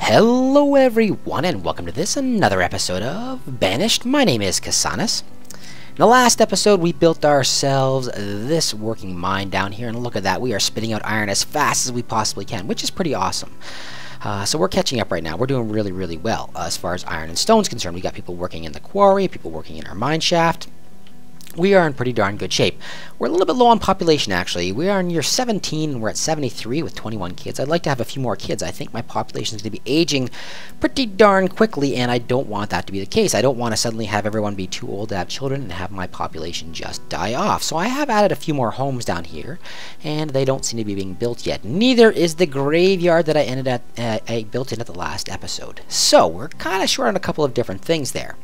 Hello everyone and welcome to another episode of Banished. My name is Casanis. In the last episode we built ourselves this working mine down here, and look at that, we are spitting out iron as fast as we possibly can, which is pretty awesome. So we're catching up right now. We're doing really well as far as iron and stone is concerned. We got people working in the quarry, people working in our mineshaft. We are in pretty darn good shape. We're a little bit low on population, actually. We are in year 17, we're at 73 with 21 kids. I'd like to have a few more kids. I think my population is going to be aging pretty darn quickly, and I don't want that to be the case. I don't want to suddenly have everyone be too old to have children and have my population just die off. So I have added a few more homes down here, and they don't seem to be being built yet. Neither is the graveyard that I built in at the last episode. So we're kind of short on a couple of different things there.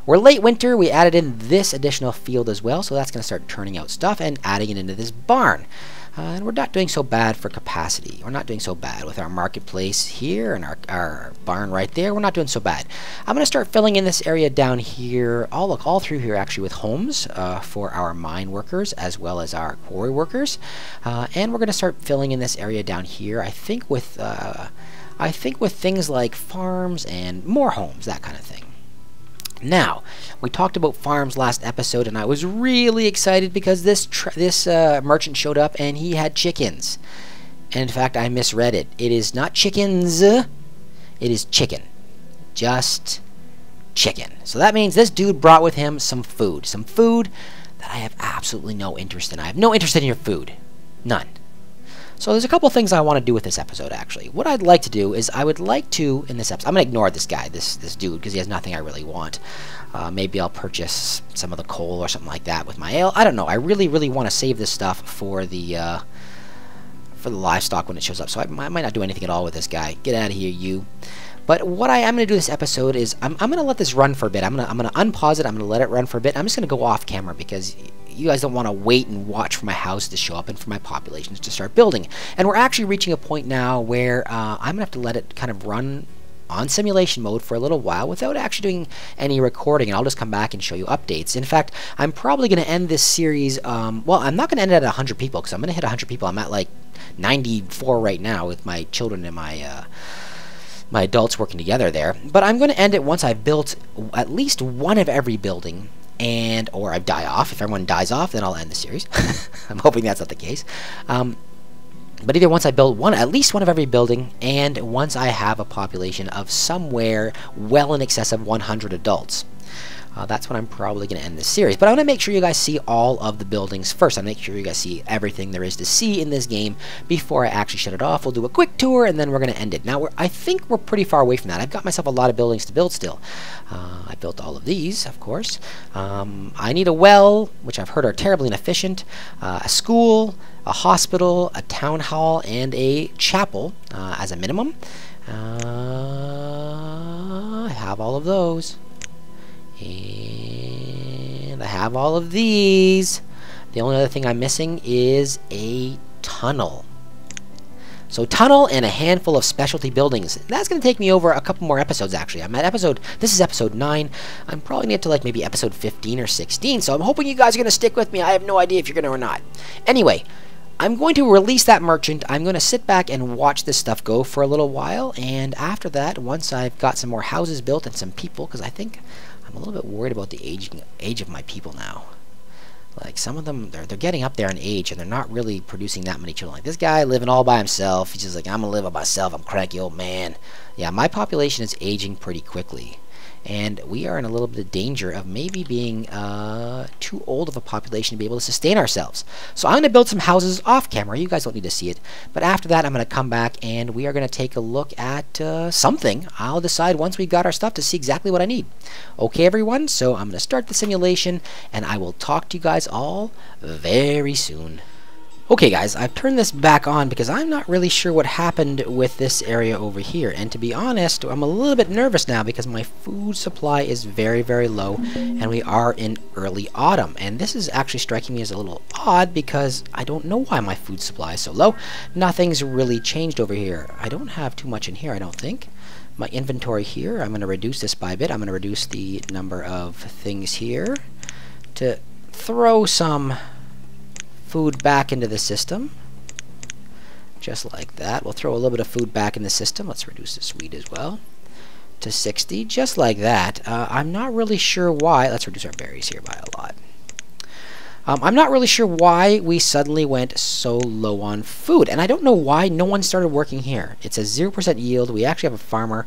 We're late winter, we added in this additional field as well, so that's going to start turning out stuff and adding it into this barn. And we're not doing so bad for capacity. We're not doing so bad with our marketplace here and our barn right there. We're not doing so bad. I'm going to start filling in this area down here, all through here actually, with homes for our mine workers as well as our quarry workers. And we're going to start filling in this area down here, I think with things like farms and more homes, that kind of thing. Now, we talked about farms last episode, and I was really excited because this merchant showed up and he had chickens. And in fact, I misread it. It is not chickens, it is chicken. Just chicken. So that means this dude brought with him some food. Some food that I have absolutely no interest in. I have no interest in your food. None. So there's a couple things I want to do with this episode, actually. What I'd like to do is I would like to, in this episode, I'm going to ignore this guy, this dude, because he has nothing I really want. Maybe I'll purchase some of the coal or something like that with my ale. I don't know. I really want to save this stuff for the livestock when it shows up. So I might not do anything at all with this guy. Get out of here, you. But what I am going to do this episode is I'm going to let this run for a bit. I'm going to unpause it. I'm going to let it run for a bit. I'm just going to go off camera because you guys don't want to wait and watch for my house to show up and for my populations to start building. And we're actually reaching a point now where I'm going to have to let it kind of run on simulation mode for a little while without actually doing any recording, and I'll just come back and show you updates. In fact, I'm probably going to end this series, well, I'm not going to end it at 100 people because I'm going to hit 100 people. I'm at like 94 right now with my children and my adults working together there. But I'm going to end it once I've built at least one of every building, or I die off. If everyone dies off, then I'll end the series. I'm hoping that's not the case. But either once I build at least one of every building, and once I have a population of somewhere well in excess of 100 adults. That's when I'm probably going to end this series. But I want to make sure you guys see all of the buildings first. I want to make sure you guys see everything there is to see in this game before I actually shut it off. We'll do a quick tour, and then we're going to end it. Now, I think we're pretty far away from that. I've got myself a lot of buildings to build still. I built all of these, of course. I need a well, which I've heard are terribly inefficient, a school, a hospital, a town hall, and a chapel as a minimum. I have all of those. And I have all of these. The only other thing I'm missing is a tunnel. So tunnel and a handful of specialty buildings. That's going to take me over a couple more episodes, actually. This is episode 9. I'm probably going to get to like maybe episode 15 or 16, so I'm hoping you guys are going to stick with me. I have no idea if you're going to or not. Anyway, I'm going to release that merchant. I'm going to sit back and watch this stuff go for a little while, and after that, once I've got some more houses built and some people, because I think I'm a little bit worried about the age of my people now. Like, some of them, they're getting up there in age, and they're not really producing that many children. Like, this guy living all by himself, he's just like, I'm gonna live by myself, I'm a cranky old man. Yeah, my population is aging pretty quickly. And we are in a little bit of danger of maybe being too old of a population to be able to sustain ourselves. So I'm going to build some houses off camera. You guys don't need to see it. But after that, I'm going to come back and we are going to take a look at something. I'll decide once we've got our stuff to see exactly what I need. Okay, everyone? So I'm going to start the simulation, and I will talk to you guys all very soon. Okay guys, I've turned this back on because I'm not really sure what happened with this area over here, and to be honest, I'm a little bit nervous now because my food supply is very low, and we are in early autumn, and this is actually striking me as a little odd because I don't know why my food supply is so low. Nothing's really changed over here. I don't have too much in here, I don't think. My inventory here, I'm going to reduce this by a bit. I'm going to reduce the number of things here to throw some food back into the system. Just like that. We'll throw a little bit of food back in the system. Let's reduce this wheat as well to 60, just like that. I'm not really sure why. Let's reduce our berries here by a lot. I'm not really sure why we suddenly went so low on food, and I don't know why no one started working here. It's a 0% yield. We actually have a farmer.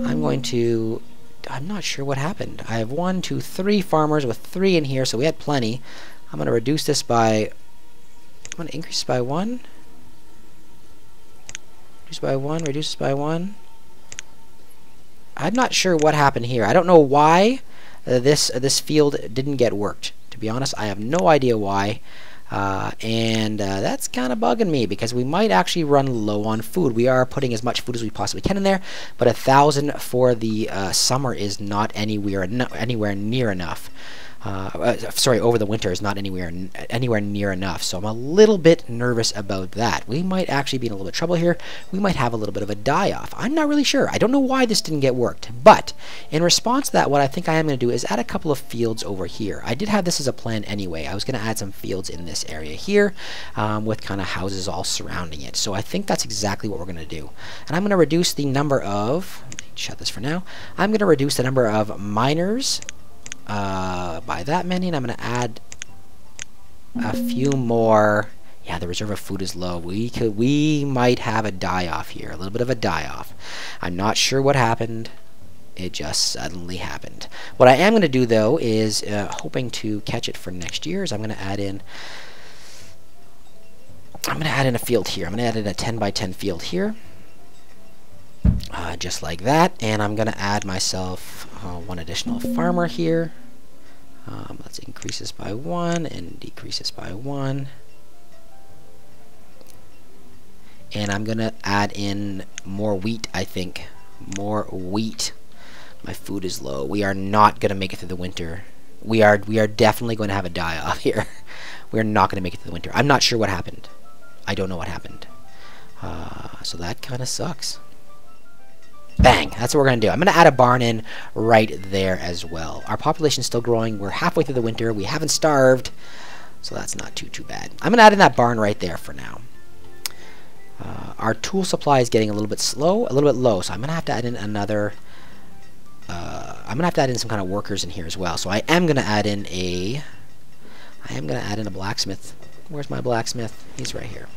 I'm not sure what happened. I have 1, 2, 3 farmers with 3 in here, so we had plenty. I'm going to reduce this by... I'm going to increase by 1. Reduce by 1, reduce by 1. I'm not sure what happened here. I don't know why this field didn't get worked. To be honest, I have no idea why. And that's kind of bugging me because we might actually run low on food. We are putting as much food as we possibly can in there, but 1,000 for the summer is not anywhere near enough. Sorry, over the winter is not anywhere near enough. So I'm a little bit nervous about that. We might actually be in a little bit of trouble here. We might have a little bit of a die-off. I'm not really sure. I don't know why this didn't get worked. But in response to that, what I think I am going to do is add a couple of fields over here. I did have this as a plan anyway. I was going to add some fields in this area here with kind of houses all surrounding it. So I think that's exactly what we're going to do. And I'm going to reduce the number of... Let me shut this for now. I'm going to reduce the number of miners by that many, and I'm going to add a few more. Yeah, the reserve of food is low. We might have a die-off here, a little bit of a die-off. I'm not sure what happened. It just suddenly happened. What I am going to do though is hoping to catch it for next year. Is I'm going to add in a field here. I'm going to add in a 10 by 10 field here. Just like that, and I'm going to add myself one additional farmer here. Let's increase this by 1 and decrease this by 1. And I'm going to add in more wheat, I think. More wheat. My food is low. We are not going to make it through the winter. We are definitely going to have a die-off here. We're not going to make it through the winter. I'm not sure what happened. I don't know what happened. So that kind of sucks. Bang! That's what we're going to do. I'm going to add a barn in right there as well. Our population is still growing. We're halfway through the winter. We haven't starved. So that's not too bad. I'm going to add in that barn right there for now. Our tool supply is getting a little bit low. So I'm going to have to add in another... I'm going to have to add in some kind of workers in here as well. So I am going to add in a... blacksmith. Where's my blacksmith? He's right here.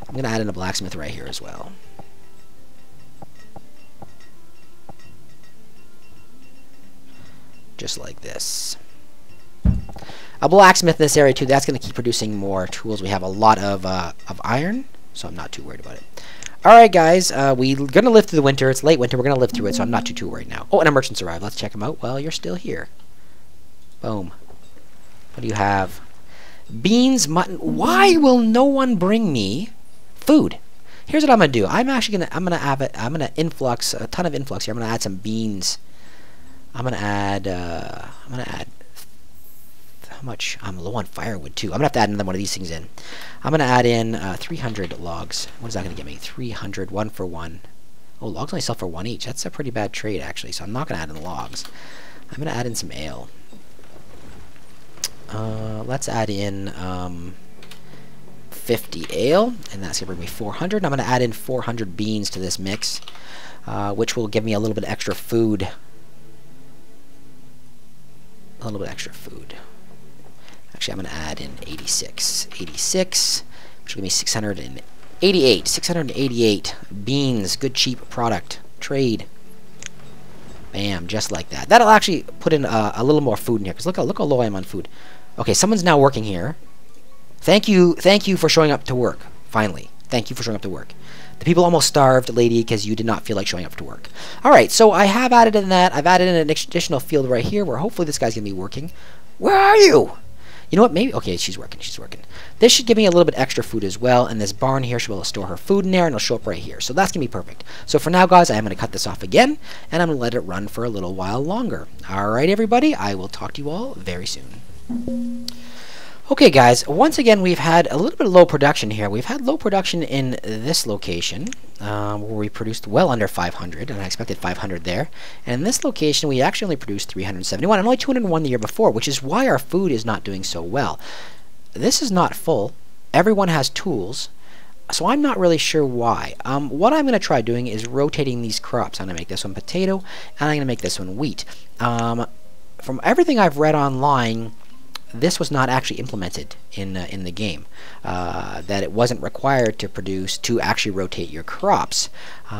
I'm going to add in a blacksmith right here as well. Just like this. A blacksmith in this area too. That's going to keep producing more tools. We have a lot of iron, so I'm not too worried about it. Alright guys, we're going to live through the winter. It's late winter. We're going to live through it, so I'm not too worried now. Oh, and our merchants arrived. Let's check them out. Well, you're still here. Boom. What do you have? Beans, mutton. Why will no one bring me food? Here's what I'm going to do. I'm going to influx a ton of influx here. I'm going to add some beans. I'm gonna add how much? I'm low on firewood too. I'm gonna have to add another one of these things in. I'm gonna add in 300 logs. What is that gonna get me? 300, 1 for 1. Oh, logs only sell for 1 each. That's a pretty bad trade actually. So I'm not gonna add in logs. I'm gonna add in some ale. Let's add in 50 ale, and that's gonna bring me 400. I'm gonna add in 400 beans to this mix, which will give me a little bit extra food. A little bit extra food. Actually, I'm going to add in 86, which will give me 688 beans. Good cheap product. Trade. Bam, just like that. That'll actually put in a little more food in here, because look how low I am on food. Okay, someone's now working here. Thank you for showing up to work. Finally, thank you for showing up to work. The people almost starved, lady, because you did not feel like showing up to work. Alright, so I have added in that. I've added in an additional field right here where hopefully this guy's going to be working. Where are you? You know what? Maybe... Okay, she's working. This should give me a little bit extra food as well, and this barn here should be able to store her food in there, and it'll show up right here. So that's going to be perfect. So for now, guys, I am going to cut this off again, and I'm going to let it run for a little while longer. Alright, everybody, I will talk to you all very soon. Okay guys, once again we've had a little bit of low production here. We've had low production in this location where we produced well under 500, and I expected 500 there. And in this location we actually only produced 371 and only 201 the year before, which is why our food is not doing so well. This is not full. Everyone has tools. So I'm not really sure why. What I'm going to try doing is rotating these crops. I'm going to make this one potato, and I'm going to make this one wheat. From everything I've read online, this was not actually implemented in the game. That it wasn't required to actually rotate your crops.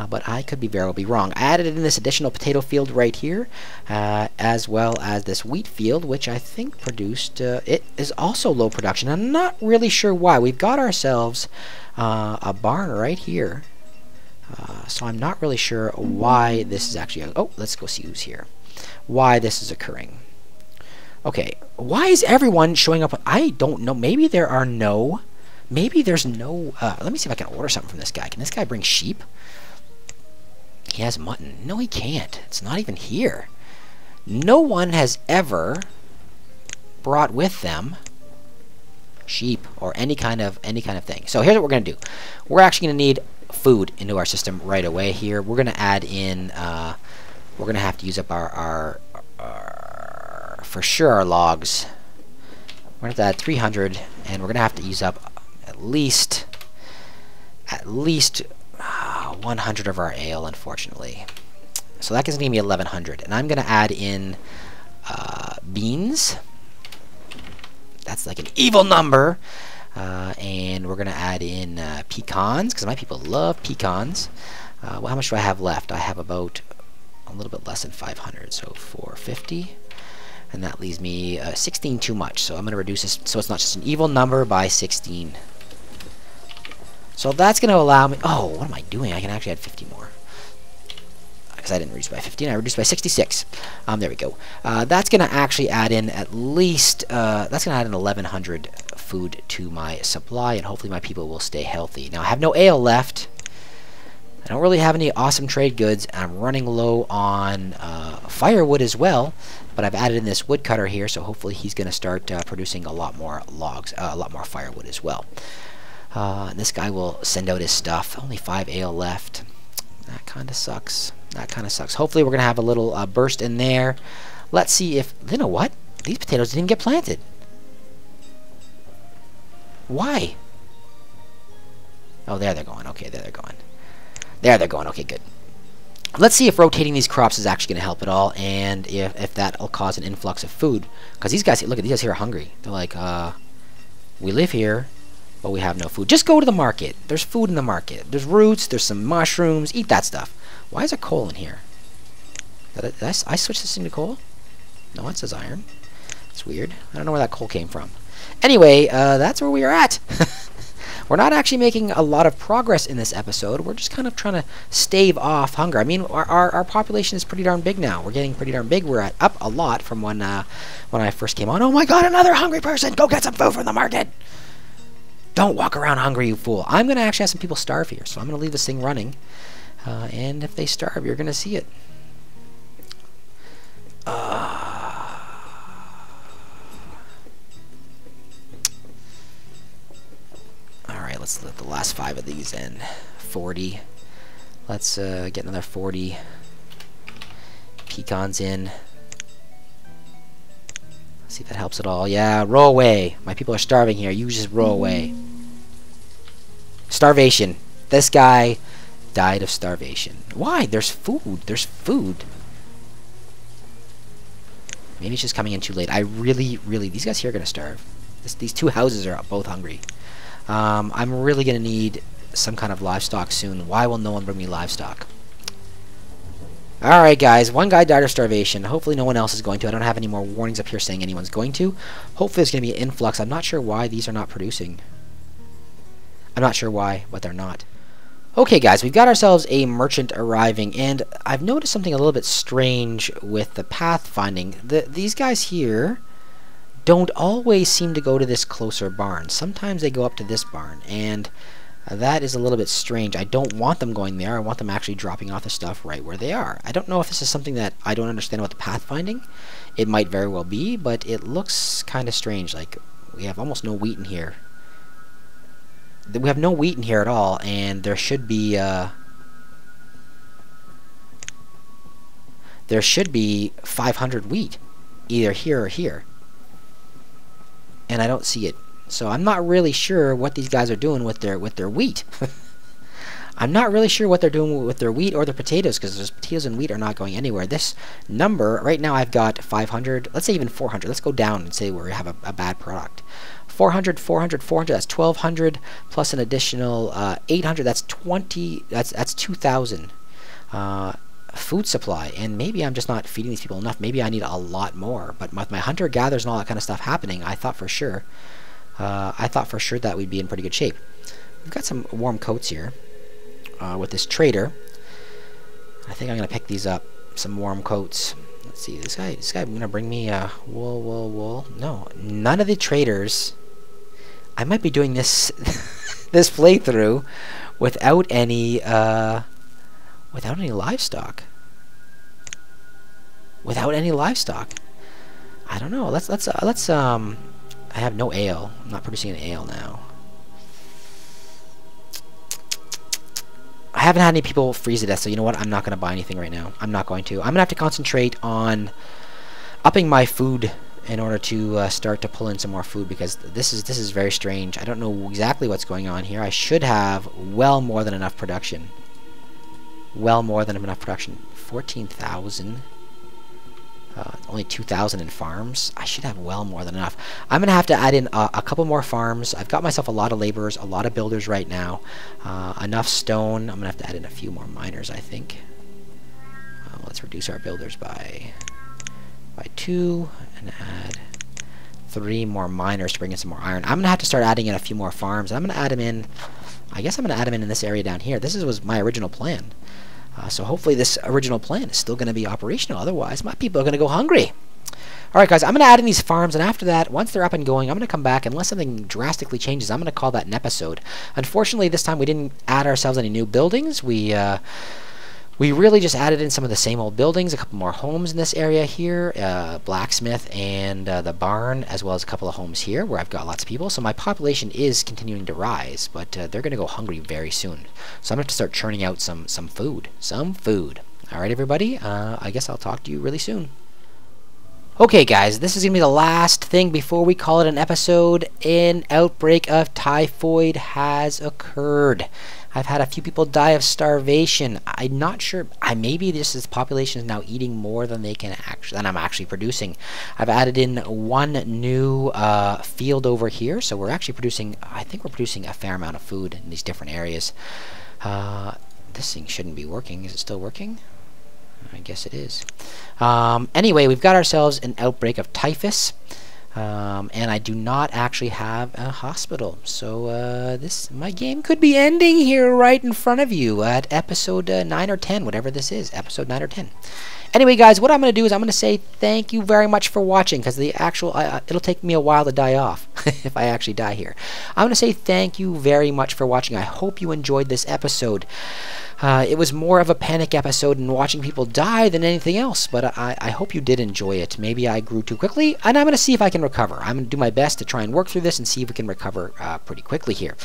But I could very well be wrong. I added in this additional potato field right here, as well as this wheat field, which I think produced. It is also low production. I'm not really sure why. We've got ourselves a barn right here. So I'm not really sure why this is actually. Oh, let's go see who's here. Why this is occurring. Okay, why is everyone showing up? I don't know. Maybe there's no. Let me see if I can order something from this guy. Can this guy bring sheep? He has mutton. No, he can't. It's not even here. No one has ever brought with them sheep or any kind of thing. So here's what we're gonna do. We're actually gonna need food into our system right away here. We're gonna add in. We're gonna have to use up our for sure our logs. We're gonna have to add 300, and we're gonna have to use up at least 100 of our ale, unfortunately. So that gives me 1100, and I'm gonna add in beans. That's like an evil number. And we're gonna add in pecans, because my people love pecans. Well, how much do I have left? I have about a little bit less than 500, so 450. And that leaves me 16 too much, so I'm going to reduce this so it's not just an evil number by 16. So that's going to allow me... Oh, what am I doing? I can actually add 50 more. Because I didn't reduce by 15, I reduced by 66. There we go. That's going to actually add in at least... that's going to add in 1100 food to my supply, and hopefully my people will stay healthy. Now, I have no ale left. I don't really have any awesome trade goods, and I'm running low on firewood as well. But I've added in this woodcutter here, so hopefully he's going to start producing a lot more logs, a lot more firewood as well. And this guy will send out his stuff. Only 5 ale left. That kind of sucks. That kind of sucks. Hopefully we're going to have a little burst in there. Let's see if... You know what? These potatoes didn't get planted. Why? Oh, there they're going. Okay, there they're going. There they're going. Okay, good. Let's see if rotating these crops is actually going to help at all, and if that'll cause an influx of food. Because these guys, look at these guys here are hungry. They're like, we live here, but we have no food. Just go to the market. There's food in the market. There's roots. There's some mushrooms. Eat that stuff. Why is there coal in here? Did I switch this thing to coal? No, it says iron. It's weird. I don't know where that coal came from. Anyway, that's where we are at. We're not actually making a lot of progress in this episode. We're just kind of trying to stave off hunger. I mean, our population is pretty darn big now. We're getting pretty darn big. We're up a lot from when I first came on. Oh my god, another hungry person! Go get some food from the market! Don't walk around hungry, you fool. I'm going to actually have some people starve here, so I'm going to leave this thing running. And if they starve, you're going to see it. Alright, let's let the last 5 of these in. 40. Let's get another 40 pecans in. See if that helps at all. Yeah, roll away. My people are starving here. You just roll away. Starvation. This guy died of starvation. Why? There's food. There's food. Maybe it's just coming in too late. I really... These guys here are going to starve. These 2 houses are both hungry. I'm really going to need some kind of livestock soon. Why will no one bring me livestock? Alright guys, 1 guy died of starvation. Hopefully no one else is going to. I don't have any more warnings up here saying anyone's going to. Hopefully there's going to be an influx. I'm not sure why these are not producing. I'm not sure why, but they're not. Okay guys, we've got ourselves a merchant arriving, and I've noticed something a little bit strange with the pathfinding. These guys here don't always seem to go to this closer barn. Sometimes they go up to this barn, and that is a little bit strange. I don't want them going there. I want them actually dropping off the stuff right where they are. I don't know if this is something that I don't understand about the pathfinding. It might very well be, but it looks kind of strange. Like, we have almost no wheat in here. We have no wheat in here at all, and there should be 500 wheat, either here or here. And I don't see it. So I'm not really sure what these guys are doing with their wheat. I'm not really sure what they're doing with their wheat or their potatoes, because those potatoes and wheat are not going anywhere. This number, right now I've got 500, let's say even 400. Let's go down and say we have a bad product. 400, 400, 400, that's 1,200, plus an additional 800, that's 2,000 food supply. And maybe I'm just not feeding these people enough. Maybe I need a lot more. But with my hunter-gatherers and all that kind of stuff happening, I thought for sure that we'd be in pretty good shape. We've got some warm coats here. With this trader, I think I'm gonna pick these up. Some warm coats. Let's see, this guy gonna bring me wool. No, none of the traders. I might be doing this this playthrough without any livestock. Without any livestock. I don't know. Let's I have no ale. I'm not producing an ale now. I haven't had any people freeze to death, so you know what? I'm not going to buy anything right now. I'm not going to. I'm going to have to concentrate on upping my food in order to start to pull in some more food, because this is very strange. I don't know exactly what's going on here. I should have well more than enough production. Well more than enough production. 14,000. Only 2,000 in farms. I should have well more than enough. I'm going to have to add in a couple more farms. I've got myself a lot of laborers, a lot of builders right now. Enough stone. I'm going to have to add in a few more miners, I think. Let's reduce our builders by 2 and add 3 more miners to bring in some more iron. I'm going to have to start adding in a few more farms. I'm going to add them in. I guess I'm going to add them in this area down here. This was my original plan. So hopefully this original plan is still going to be operational. Otherwise, my people are going to go hungry. Alright guys, I'm going to add in these farms, and after that, once they're up and going, I'm going to come back. Unless something drastically changes, I'm going to call that an episode. Unfortunately, this time we didn't add ourselves any new buildings. We really just added in some of the same old buildings, a couple more homes in this area here, blacksmith and the barn, as well as a couple of homes here where I've got lots of people. So my population is continuing to rise, but they're going to go hungry very soon. So I'm going to have to start churning out some food. Some food. Alright everybody, I guess I'll talk to you really soon. Okay guys, this is going to be the last thing before we call it an episode. An outbreak of typhoid has occurred. I've had a few people die of starvation. I'm not sure. Maybe this population is now eating more than I'm actually producing. I've added in one new field over here, so we're actually producing. I think we're producing a fair amount of food in these different areas. This thing shouldn't be working. Is it still working? I guess it is. Anyway, we've got ourselves an outbreak of typhus. And I do not actually have a hospital, so my game could be ending here right in front of you at episode 9 or 10, whatever this is, episode 9 or 10. Anyway, guys, what I'm going to do is I'm going to say thank you very much for watching, because the actual it'll take me a while to die off if I actually die here. I'm going to say thank you very much for watching. I hope you enjoyed this episode. It was more of a panic episode and watching people die than anything else, but I hope you did enjoy it. Maybe I grew too quickly, and I'm going to see if I can recover. I'm going to do my best to try and work through this and see if we can recover pretty quickly here.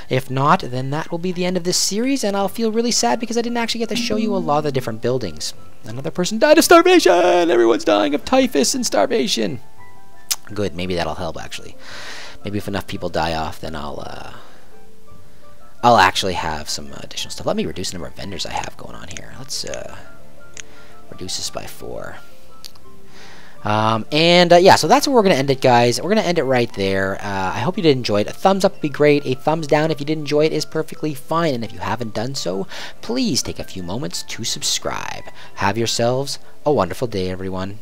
If not, then that will be the end of this series, and I'll feel really sad because I didn't actually get to show you a lot of the different buildings. Another person died of starvation! Everyone's dying of typhus and starvation! Good, maybe that'll help, actually. Maybe if enough people die off, then I'll actually have some additional stuff. Let me reduce the number of vendors I have going on here. Let's reduce this by 4. Yeah, so that's where we're going to end it, guys. We're going to end it right there. I hope you did enjoy it. A thumbs up would be great. A thumbs down if you did enjoy it is perfectly fine. And if you haven't done so, please take a few moments to subscribe. Have yourselves a wonderful day, everyone.